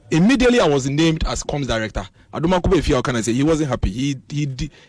Immediately I was named as comms director. Adomako, if you can say he wasn't happy.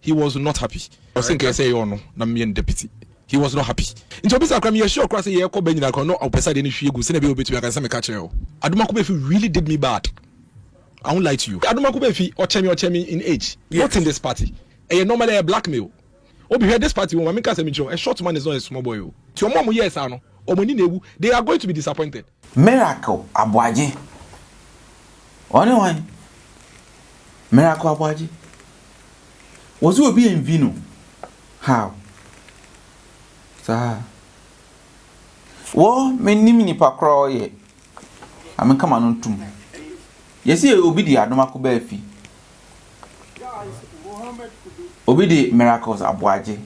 He was not happy. I was thinking, I say, oh no, I'm deputy. He was not happy. In terms of crime, sure, cross a year, no, outside any issue, go send a bit to a catcher. Adomako, if you really did me bad, I won't lie to you. Adomako, if you or Chemi in age, not in this party. And you normally a blackmail. Oh, behind this party, when a short man is not a small boy. To your mom, yes, I know. Or when they are going to be disappointed. Miracle, Abwaji. Only one. Miracle, Abwaji. Was you being vino? How? Sir. Wo me nimi nipa kro ye. Ameka ma no ntum. Yesi obi di Adomako Baafi. Obi di Miracles Abwaje.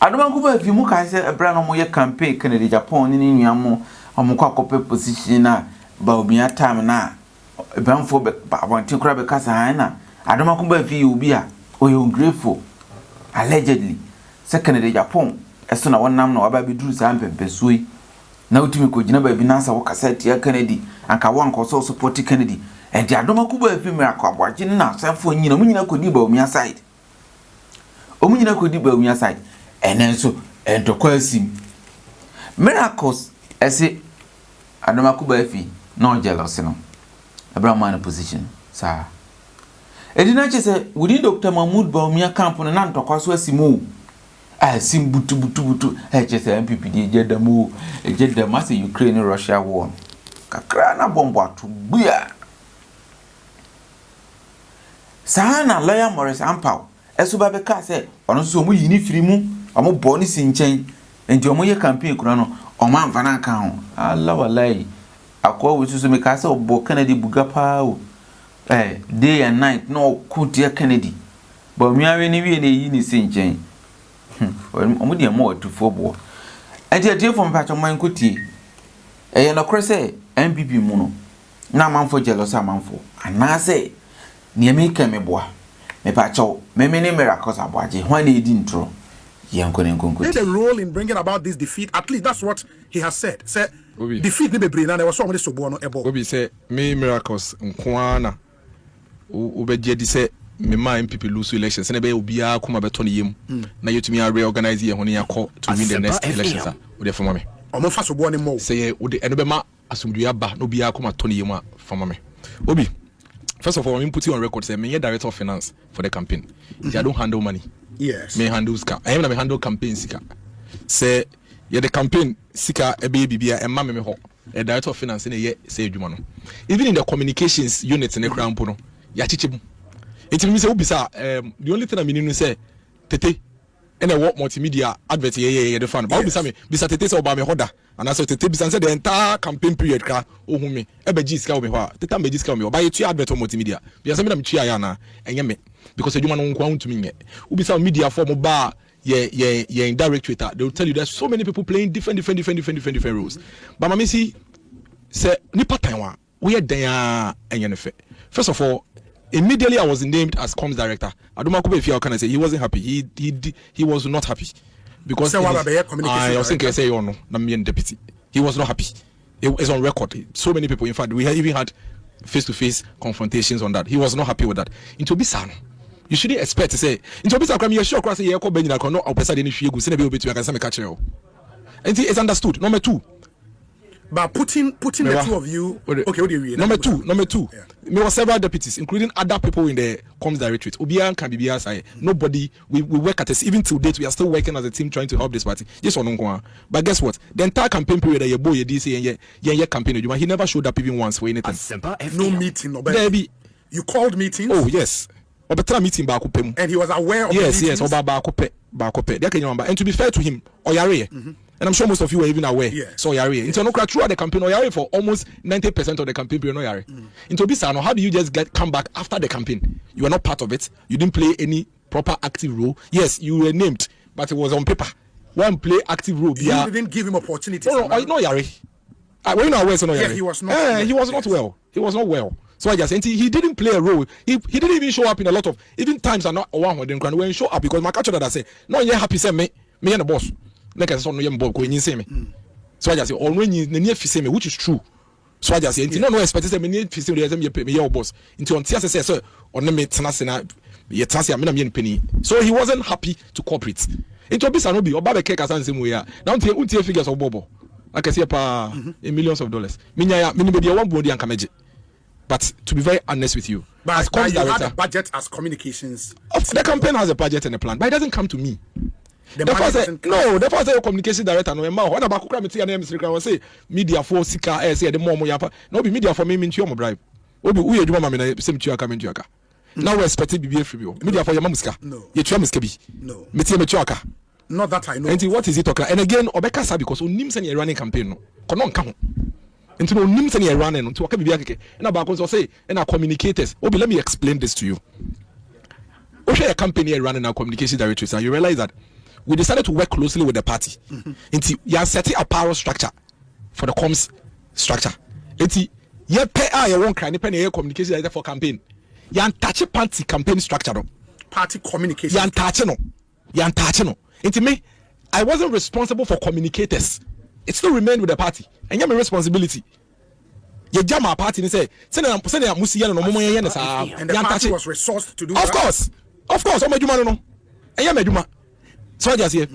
Adomako Baafi mu ka se ebra no mo ye campaign Canada Japan ni nuamo amukọ akope position na ba obi atam na ebanfo be abontin kura be kasa han na Adomako Baafi obi a oye ungrateful allegedly second de Japan eso na wonam na waba biduru sa ampempesuyi na utimi ko gina ba bi na sa wo kaseti ya Kennedy anka wo anko so support Kennedy and the Adomako Baafi Miracle Abwaje na sanfo nyina mu nyina kodi ba omi side omu nyina kodi ba omi side enenso entokwa asim Miracles ese Adomako Baafi no jealous no Abraham position sir edina che se wudi Dr. Mahmoud Baumia camp no na ntokwa so asimu sim butu che se NPP di jedamo ejedama se Ukraine Russia war kakra na bombo atubia sana lawyer Morris Ampao eso ba be ka se ono so mu yini firi mu omo bo ni sinchen enti omo ye campaign kura no omo amfa na aka ho Allah wallahi akwa we so me ka se obo Kennedy buga pa o day and night no kutia Kennedy ba mi awe ni wie na yi ni sinchen omo de mo atufo bo enti atie fo mpa choma nkuti no kure se NPP mu no na manfo jealous amanfo anase ni eme keme boa me pa chaw me ne Miracles Abwaje hwan na edi ntro played a role in bringing about this defeat. At least that's what he has said. Say defeat ni bebre na there was so many sobo no ebo. Obi say me Miracles nkwana ubeje di say me ma MPP lose elections na be obi a kuma beto ne yem na yetumi a reorganize ye hono yakọ to win the next elections a we for me. Omo fa sobo ne mo. Say we de eno be ma asumdua ba no obi a kuma to ne yem a for me. Obi first of all, I'm putting on record say me director of finance for the campaign. I don't handle money. Yes. Me handle sika. I am na me handle campaign sika. Say the campaign sika ebe bibia e ma me ho. A director of finance na ye say adwuma no. Even in the communications unit in the crown no, ya chichibu. It means say obisa the only thing I mean say tete and what multimedia advert ye the fan. But obisa me bisa tete say oba me hoda. And I said tete bisa say the entire campaign period ka ohun me ebe gi sika o me ho a tete me gi sika o me o ba ye tu advert multimedia. Bisa me na me tua ya na enye me because adwuma no nko ntumi nye. Obisa media for mo ba ye indirect Twitter, they will tell you there's so many people playing different roles. But mama see say nipa tan wa we dan enye ne fe. First of all, immediately I was named as comms director. Adomako if you can say he wasn't happy. He was not happy because I was thinking say oh no, I'm deputy. He was not happy. It's on record. So many people, in fact, we even had face-to-face confrontations on that. He was not happy with that. Into Bisano, you shouldn't expect to say into Bisano. You're sure cross here. Come back. No, I'll pass any issue. Go send a bill between. I can say catch you. And it's understood. Number two. But putting the two of you, okay, what do you mean? Number two. Yeah. There were several deputies, including other people in the comms directorate. Obian can be BSI. Nobody. We work at this. Even till date, we are still working as a team trying to help this party. Yes or no? But guess what? The entire campaign period, your boy, your DC, and your campaign, he never showed up even once for anything. No meeting, no. You called meetings. Oh yes. Meeting and he was aware of yes. And to be fair to him, Oyare. And I'm sure most of you were even aware. Yeah. So Yari. Into no throughout the campaign, Oyare for almost 90% of the campaign period. Oyare. Into Bisano, how do you just come back after the campaign? You were not part of it. You didn't play any proper active role. Yes, you were named, but it was on paper. One play active role. You didn't give him opportunities. No, Yari. Were you not aware? So no, Yari. Yeah, he was not. He was not well. He was not well. So I just said he didn't play a role. He didn't even show up in a lot of even times are not one with them when show up because my catcher that I say no, you're happy say me and the boss. Like I saw no young boy going in say me. So I just say, or when you near say me, which is true. So I just say, no expect say me need fisi me me your boss. Into on tia say on me tena se na ye tase am na me penny. So he wasn't happy to cooperate. Into bisa no bi oba be keka san semu ya. Now untie figures of bobo. I can say pa in millions of dollars. Minya ya me be one body anka meje. But to be very honest with you, but as comms you director, had a budget as communications. The campaign has a budget and a plan, but it doesn't come to me. The first say communication director no emma what about kukra meti na ministry kan say media for sika say the more yapa no be media for me ntu o bribe obi uye djuma ma me na sem tu aka me ntu aka now we expect be free media for yama muska ye tu muska bi no meti me tu aka not that I know. And what is it talking? And again obeka sa because onim say running campaign no kono nka ho nti no onim say running no nti waka bibia keke na ba ko so say na communicators obi let me explain this to you. O share a company running our communication directories and you realize that we decided to work closely with the party. Until you are setting a power structure for the comms structure. Until you pay your own kind of communication for campaign. You touch party campaign structure. Party communication. You touch no. You touch no. Until me, I wasn't responsible for communicators. It still remained with the party, and you have a responsibility. You jam our party and say, "Send them, send them, musi yano no mo yene sa." And the party was resourced to do of that. Of course. Oh my juma no. Enya me juma. So I just here,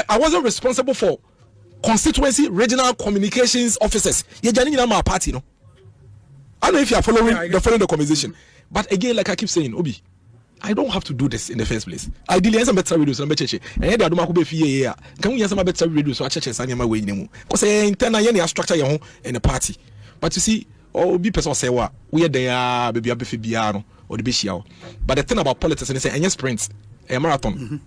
I wasn't responsible for constituency regional communications officers. You jani na my party no. I don't know if you are following the conversation, but again, like I keep saying, Obi, I don't have to do this in the first place. Ideally, some better radio, some better cheche. And here the Adomako be fie here. Can we have some better radio so I cheche sanya my way nemu? Because internal yeni structure your in the party. But you see, Obi person say what we are there, baby abefi biano or the bishiao. But the thing about politics, and they say any sprint, a marathon.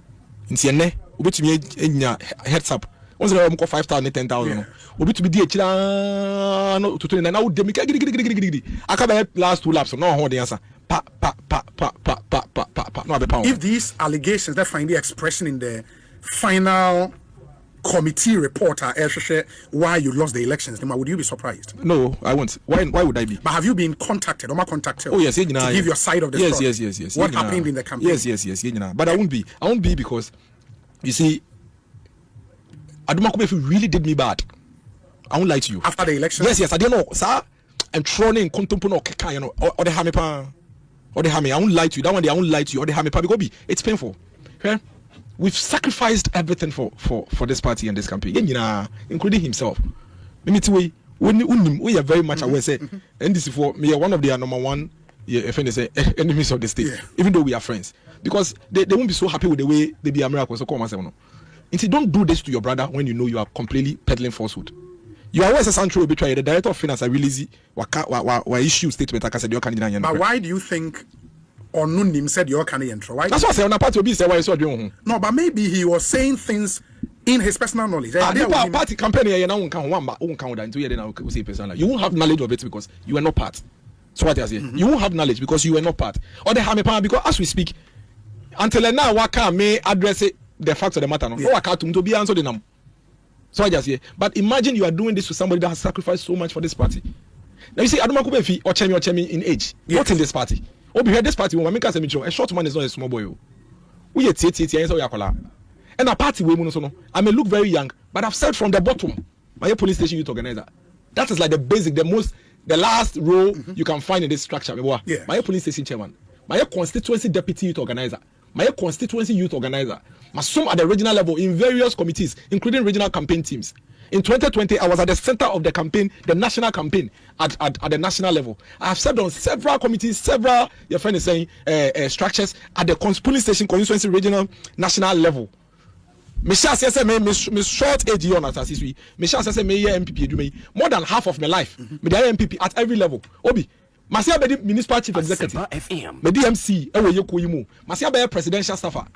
Nti enne obetumi enya heads up once na mo 5,000 10,000 obetumi di ekira no to na wo dem gidi akaba last 2 laps no ho de answer pa no abepa. If these allegations that find the expression in the final committee report are why you lost the elections, would you be surprised? No, I won't. Why would I be? But have you been contacted or not contacted? Oh yes, to give your side of the story? Yes. What happened in the campaign? Yes. But I won't be because you see, Adomako if really did me bad, I won't lie to you. After the election? Yes. I don't know, sir. I'm trolling contempo keka, you know, or the hamipa, or the hami. I won't lie to you. That one day I won't lie to you. Or the hamipa because it's painful. Okay? We've sacrificed everything for this party and this campaign, including himself. Let me tell you, we are very much aware. Say, and this is for me, one of their number one, enemies of the state. Yeah. Even though we are friends, because they won't be so happy with the way they be America. So come and say no. And don't do this to your brother when you know you are completely peddling falsehood. You are always a central arbitrator. The director of finance, I release issue statement. But why do you think? Or Nunim said your can intro, right? That's what I say on a part of say why doing. No, but maybe he was saying things in his personal knowledge. Party campaign you won't have knowledge of it because you are not part. So what I say, you won't have knowledge because you are not part. Or the Hamipan because as we speak, until now Waka may address it, the facts of the matter. No, Waka to be answered them. So I just say, but imagine you are doing this to somebody that has sacrificed so much for this party. Now you see, Adomako Befi or Chemi in age, not in this party. Oh, behind this party, when make us a short man is not a small boy. We are and a party we I may look very young, but I've said from the bottom, my police station youth organizer. That is like the basic, the last role you can find in this structure. Yeah. My police station chairman, my constituency deputy youth organizer, my constituency youth organizer, some at the regional level in various committees, including regional campaign teams. In 2020, I was at the center of the campaign, the national campaign at the national level. I have served on several committees, several, your friend is saying, structures at the police station, constituency, regional, national level. Michelle says, me short age on as Michelle says, me NPP, more than half of my life. Me the NPP at every level. Obi, Masia be municipal chief executive. Me DMC, ewe yokoyimu. Masia be presidential staffer.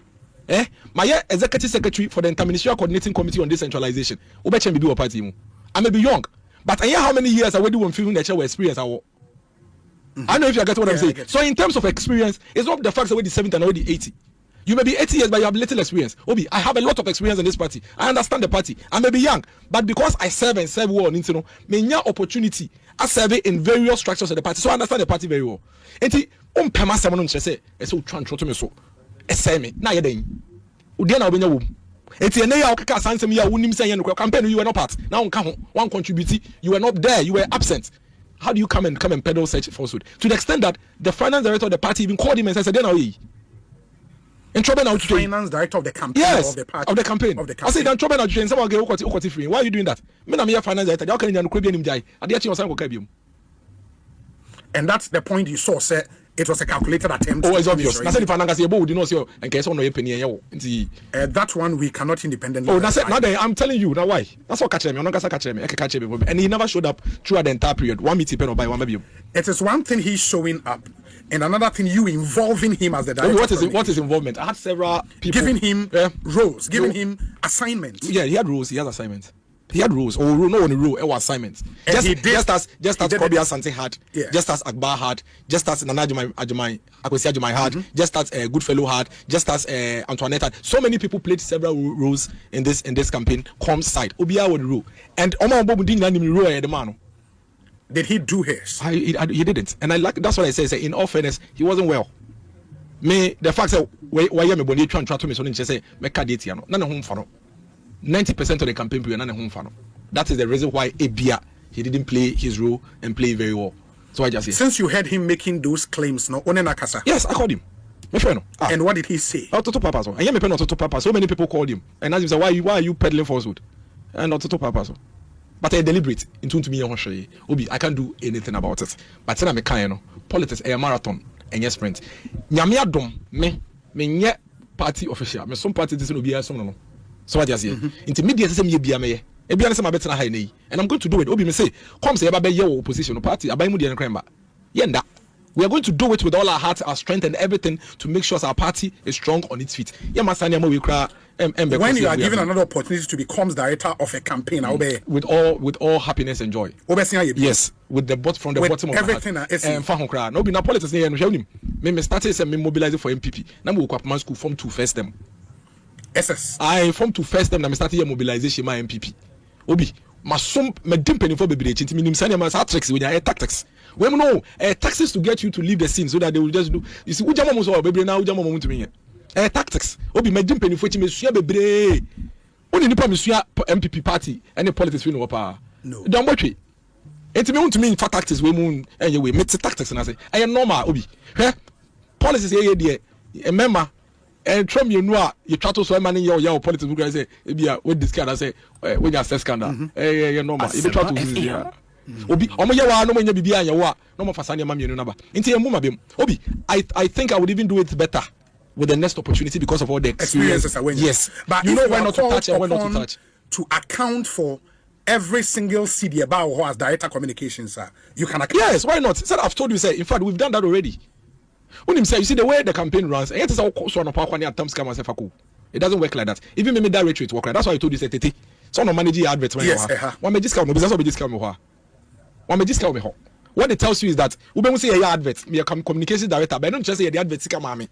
My executive secretary for the interministerial coordinating committee on decentralization. Ubeche me be a party mu. I may be young, but I hear how many years I already want feeling that experience. I don't know if you get what I'm saying. So in terms of experience, it's not the fact that we're the 70 and already 80. You may be 80 years, but you have little experience. Obi, I have a lot of experience in this party. I understand the party. I may be young, but because I serve well on internet, me opportunity. I serve in various structures of the party, so I understand the party very well. Enti pema se mono nchese, eso twan troto me so. Eseme na ye den. Udi na obenya wom. Enti ene ya okaka sansem ya wonim se ye no campaign you were not part. Now unka ho, one contribute, you were not there, you were absent. How do you come and peddle such falsehood? To the extent that the finance director of the party even called him and said, "Then away." In trouble now, finance director of the campaign, yes, of the party, of the campaign. I say, "Then trouble now, train someone get okoti free. Why are you doing that?" Me na me finance director. How can you create him jai? Ade achi osan ko kabium. And that's the point you saw. Say it was a calculated attempt. Oh, it's obvious. That's the finance say, "Bo, do not say and case on no penny yawo." That one we cannot independently. Oh, that's it. Now I'm telling you now why. That's what catch me. I'm not gonna catch me. I can catch me. And he never showed up throughout the entire period. One meeting pen or by one maybe. It is one thing he's showing up, and another thing you involving him as the director. What is involvement? I had several people giving him roles, giving him assignments. Yeah, he had roles. He has assignments. He had rules, or no only rule, it was assignments. Just as Kobe Asante had, just as Akbar had, just as Nana Akwesi Ajumai had, just as Goodfellow had, just as Antoinette had. So many people played several roles in this campaign. Com's side, Obia would rule, and Omar Bobu didn't rule the man. Did he do his? He didn't, and I like that's what I say. In all fairness, he wasn't well. Me the fact that why me boni try to me so nche say me candidate ya no na home for no 90% of the campaign period na home for no. That is the reason why Ebia he didn't play his role and play very well. So I just say since you heard him making those claims no one nakasa. Yes, I called him. My friend. And what did he say? Toto Papa so. And me pen Toto Papa. So many people called him and asked him say why are you peddling falsehood? And not Toto Papa so. But I deliberate into me Obi I can't do anything about it. But then I can no politics a marathon and yes sprint. Nyame adom me nye party official. Me some party this no be some no. So what just say intermediate say me bia me ebia na say ma betena ha nei and I'm going to do it. Obi me say come say eba be ye opposition party aban mu de no cremba. Yenda we are going to do it with all our heart, our strength and everything to make sure our party is strong on its feet. When you are given another opportunity to become director of a campaign, with all happiness and joy. Yes, with the from the bottom of everything my heart. No be na politics here no him. Me started say me mobilize for NPP. Na me go up school form to first them. SS. I form to first them na me started mobilization my NPP. Obi masom me dimpen for bebre chinti minim sane ma tricks with your tactics. We know tactics to get you to leave the scene so that they will just do. You see ujama mo so bebre na ujama mo to me. Tactics. Obi me dimpen for chi me sua bebre. Oni nipa me sua MPP party any politics we know pa. No. Don botwe. Enti me want to mean for tactics we mu enye we me tactics na say. Normal obi. Policies here there. Remember and Trump you know you try to so money your politics we say e bia we discard I say when you assess scandal normal you try to obi omo ye wa no mo nya bibia anya wo no mo fasa ne ma mienu na ba nti e mu ma bem obi I think I would even do it better with the next opportunity because of all the experiences. Yes, but you know when not to touch and when not to touch to account for every single CD about who has director communications you can account. Yes, why not? Said I've told you say in fact we've done that already. When him say you see the way the campaign runs, it is all so on it doesn't work like that. Even me that retreat work like that's why I told you say tete. So no manage your adverts when yes, one may discount me business will be discount me one may discount me what it tells you is that we when say your advert me a communication director but I don't just say the advert come me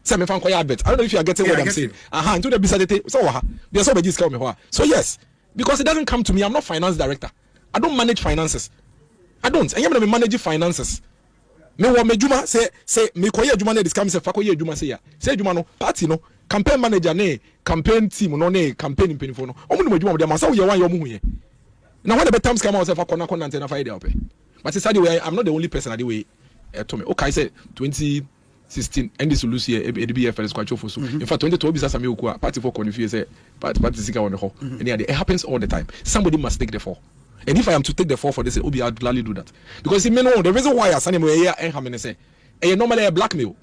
say me fan advert. I don't know if you are getting what I'm saying. Into the business tete so there's so be discount me so yes because it doesn't come to me. I'm not finance director. I don't manage finances. I don't. I am manage finances. Me wo medjuma say me koye adjuma na discount say fa koye adjuma say ya say adjuma no party no campaign manager ne campaign team no ne campaign penifo no omo no adjuma mo de ma say wo ye wan ye omo huye na when the better times come out say fa kona na fa ide ope but say way I'm not the only person that way to me okay say 2016 and this lose here EDBF first kwacho for so in fact 2012 bisa same oku party for confuse say party sika on the ho and it happens all the time. Somebody must take the fall. And if I am to take the fall for this, Obi, I'd gladly do that. Because you know the reason why I send him here and how many say, normally a blackmail.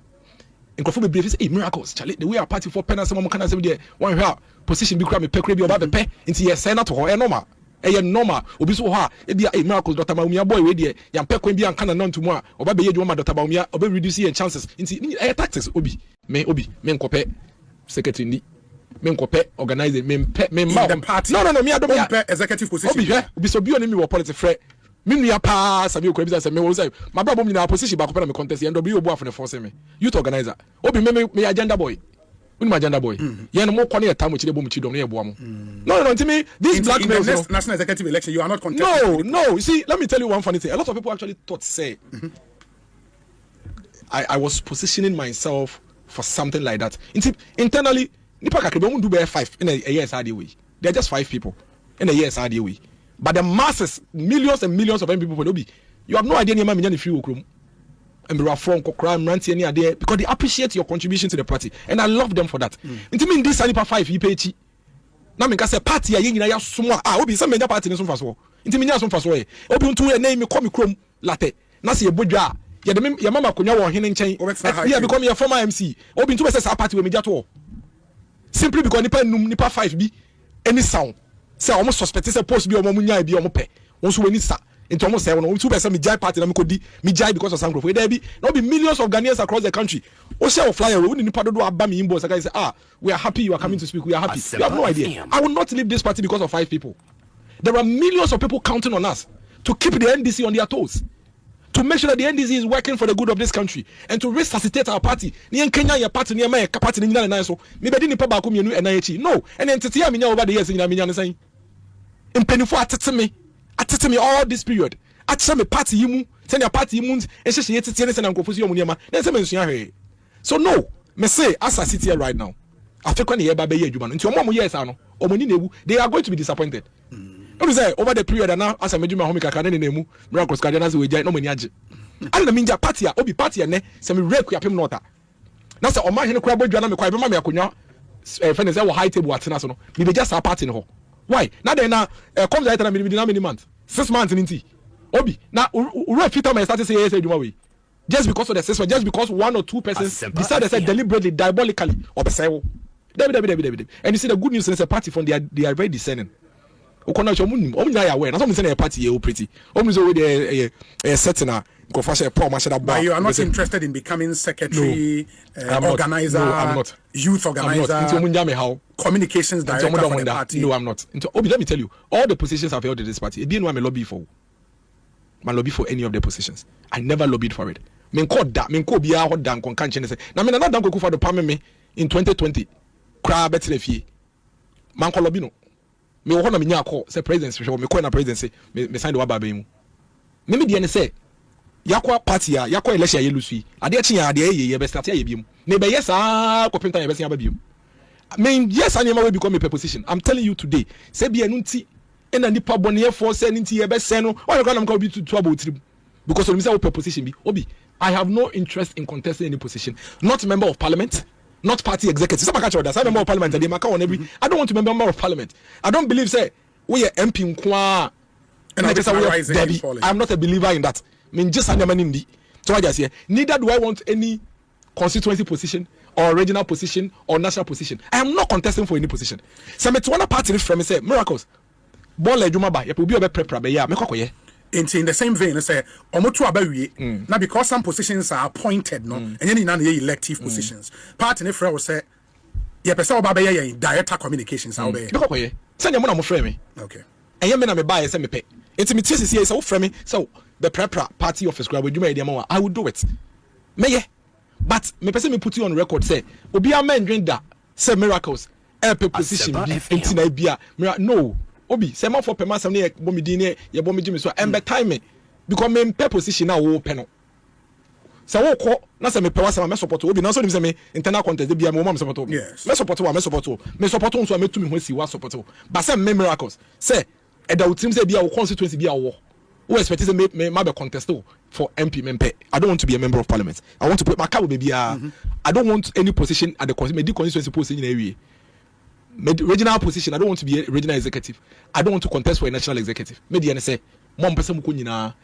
In Kofu be say, miracles, Charlie, the way our party for pen and someone can say there, one here, position be crabby, pecraby about the pay, into your senator or a normal. Normal, Obi so ha, it be a miracles, Dr. Baumia boy, ready, young peck when be and canon to more, or baby, you want Dr. Baumia, or reducing chances into taxes, Obi, men cope, secretary. Men cope organizing men the party. No, me I don't executive position. Obi so be on me wo politics frɛ. Me nua pa sabi okura bi say me wo say my brother me na position back na me contest and obi obu afo force me. Youth organizer. Obi me agenda boy. We my agenda boy. Ye no mo kɔ na etam chire bom chidom na ye boa mo. No, to me this blackmail in the next national executive election you are not contesting. No, you see, let me tell you one funny thing. A lot of people actually thought say I was positioning myself for something like that. Internally nipa kakebe won't do bear 5 in a year's hard way. They're just 5 people in a year's hard way. But the masses, millions and millions of people will be You have no idea niema menya ne free okrom. And we are from Kokra, Ranti, any idea because they appreciate your contribution to the party, and I love them for that. Into mean this Sanipa 5 you pay. Now me say party ya small. Obi some major party in some faso. Into me some faso. Obi unto a name me call me chrome latte. Na se bodwa. Ya de your mama konya wo hene nchen. Yeah, become your former MC. Obi unto say party we media to. Simply because nipa 5 bi any sound. Say almost suspect say post bi omo munya bi omo pe. Won so weni sa. Into almost 7 or 2 percent me jai party na me kodi me jai because of Sangro. There be no be millions of Ghanaians across the country. O share flyer we nipa do aba me inbox I say we are happy you are coming to speak, we are happy. You have no idea. I will not leave this party because of 5 people. There are millions of people counting on us to keep the NDC on their toes, to make sure that the NDC is working for the good of this country and to resuscitate our party. Ni Kenya your party ni my party ni na so me be di nipa ba ko mienu NIH. No, and entity ya me nya over the years ni na me nya say impenifo atete me all this period. Atete me party yimu, send your party yimu e hye hye tete ne send nkofosi yomu niema. Na say me nsua hwe. So no, me say as I sit here right now, Africa ne eba be ye adwuma no. Nti omo yes ano, omo ni newu, they are going to be disappointed. What is say over the period and now as I medjuma homi kaka ne nemu, miracles ka na say we jai no mani age. Alla minja party a obi party ne say me rake yapem nota. Na say oma hene kura bodwa na me kwa be ma me akonwa friend say wo high table atena so no. Me be just a party ne ho. Why? Now then comes out na me na many months. 6 months in tea. Obi. Now we fit time I started say yes adwuma we. Just because of the 6 months, just because 1 or 2 persons decided to say deliberately, diabolically, or say, and you see the good news is a party from they are very discerning. Okona chomu omnya aware. Na so say a party you pretty. Omzo we the setting a go for say poor match that. But you are not interested in becoming secretary, organizer, no, I'm not. Youth organizer, communications director for the party. No, I'm not. Obi, let me tell you, all the positions I've held in this party, it didn't want me lobby for. My lobby for any of the positions. I never lobbied for it. Men call that, men call biya hot down con can't say. Now, men not done go for the parliament me in 2020. Crab better fee. Man call lobby no. Me wona me nya call say presidency show me call na presidency me sign the waba be mu. Me dey say yakwa party ya yakwa election ye lusu. Ade achi ya ade ye be start ya bi mu. Ne be yes ah ko penta ye be sen ba bi mu. Men yes anema we become a position. I'm telling you today. Say bi enu nti ena nipa bone for say nti ye be sen no. Why you go na me be to about trip. Because when we say we position be obi I have no interest in contesting any position. Not member of parliament, not party executive. Some catch orders. I'm member of parliament. They mark on every. I don't want to be member of parliament. I don't believe say we are MP nkwa. And I just say I'm not a believer in that. I mean just anyamanindi. So I just say neither do I want any constituency position or regional position or national position. I am not contesting for any position. So me to one party from me say miracles. Ball ejuma ba. Ye be prepare be ya. Me kokoye. In the same vein, I say, Omotu abawie. Now, because some positions are appointed, no, and then in elective positions. Part in the friend will say, "Yeah, person obabaye in director communications." How be? Look, send your money friend me. Okay. And you me buy send me pay. It's me TCC is so friend me. So the prepper party office grab you my I will do it. Me but me person me put you on record say, obi a man drink that say miracles. Help position be intina bia. No. Obi say man for pema sam ne bomi din ne ye bomi jimi so embe time because me pe position na wo pe no say wo ko na say me pe wasama me support obi na so nim say me internal contest bia me mo support obi me support so me tumi ho si wa support but say me miracles say e da utim say bia wo constituency bia wo expect say me ma be contest for MP member. I don't want to be a member of parliament. I want to put my card baby. I don't want any position at the constituency position in area. Regional position, I don't want to be a regional executive. I don't want to contest for a national executive. Maybe I say, "Mom, person mu kunyina